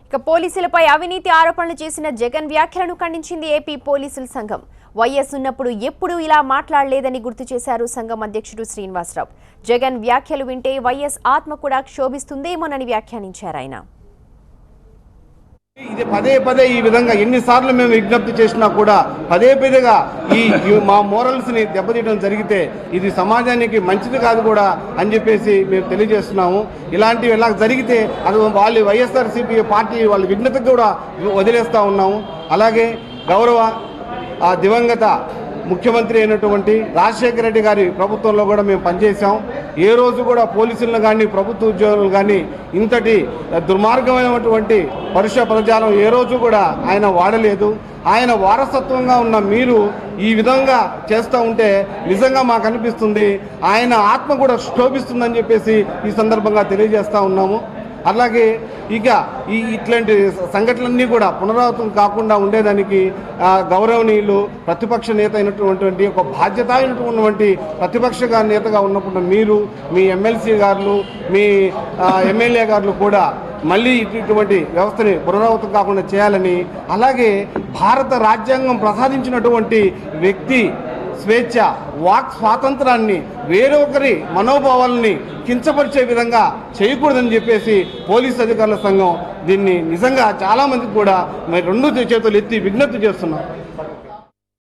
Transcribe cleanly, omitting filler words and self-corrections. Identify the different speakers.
Speaker 1: ఇక పోలీసులపై అవినీతి ఆరోపణలు చేసిన జగన్ వ్యాఖ్యలను ఖండించింది ఏపీ పోలీసుల సంఘం. వైఎస్ ఉన్నప్పుడు ఎప్పుడూ ఇలా మాట్లాడలేదని గుర్తు చేశారు సంఘం అధ్యక్షుడు శ్రీనివాసరావు. జగన్ వ్యాఖ్యలు వింటే వైఎస్ ఆత్మ కూడా క్షోభిస్తుందేమోనని వ్యాఖ్యానించారు ఆయన.
Speaker 2: ఇది పదే పదే ఈ విధంగా ఎన్నిసార్లు మేము విజ్ఞప్తి చేసినా కూడా పదే పదేగా ఈ మా మోరల్స్ని దెబ్బతీయడం జరిగితే ఇది సమాజానికి మంచిది కాదు కూడా అని చెప్పేసి మేము తెలియజేస్తున్నాము. ఇలాంటివి ఇలా జరిగితే అది వాళ్ళు వైఎస్ఆర్సీపీ పార్టీ వాళ్ళ విఘ్నతకు కూడా వదిలేస్తూ ఉన్నాము. అలాగే గౌరవ దివంగత ముఖ్యమంత్రి అయినటువంటి రాజశేఖర రెడ్డి గారి ప్రభుత్వంలో కూడా మేము పనిచేసాం. ఏ రోజు కూడా పోలీసులను కానీ ప్రభుత్వ ఉద్యోగులు కానీ ఇంతటి దుర్మార్గమైనటువంటి పరుష ప్రజాలం ఏ రోజు కూడా ఆయన వాడలేదు. ఆయన వారసత్వంగా ఉన్న మీరు ఈ విధంగా చేస్తూ ఉంటే నిజంగా మాకు అనిపిస్తుంది ఆయన ఆత్మ కూడా క్షోభిస్తుందని చెప్పేసి ఈ సందర్భంగా తెలియజేస్తూ ఉన్నాము. అలాగే ఇక ఇట్లాంటి సంఘటనలన్నీ కూడా పునరావృతం కాకుండా ఉండేదానికి గౌరవనీయులు ప్రతిపక్ష నేత అయినటువంటి ఒక బాధ్యత అయినటువంటి ప్రతిపక్ష నేతగా ఉన్నప్పుడు మీరు మీ ఎమ్మెల్సీ గారు మీ ఎమ్మెల్యే గారు కూడా మళ్ళీ ఇటువంటి వ్యవస్థని పునరావృతం కాకుండా చేయాలని, అలాగే భారత రాజ్యాంగం ప్రసాదించినటువంటి వ్యక్తి స్వేచ్ఛ వాక్ స్వాతంత్రాన్ని వేరొకరి మనోభావాలని కించపరిచే విధంగా చేయకూడదని చెప్పేసి పోలీస్ అధికారుల సంఘం దీన్ని నిజంగా చాలామందికి కూడా మరి రెండు చేతులు ఎత్తి విజ్ఞప్తి చేస్తున్నాం.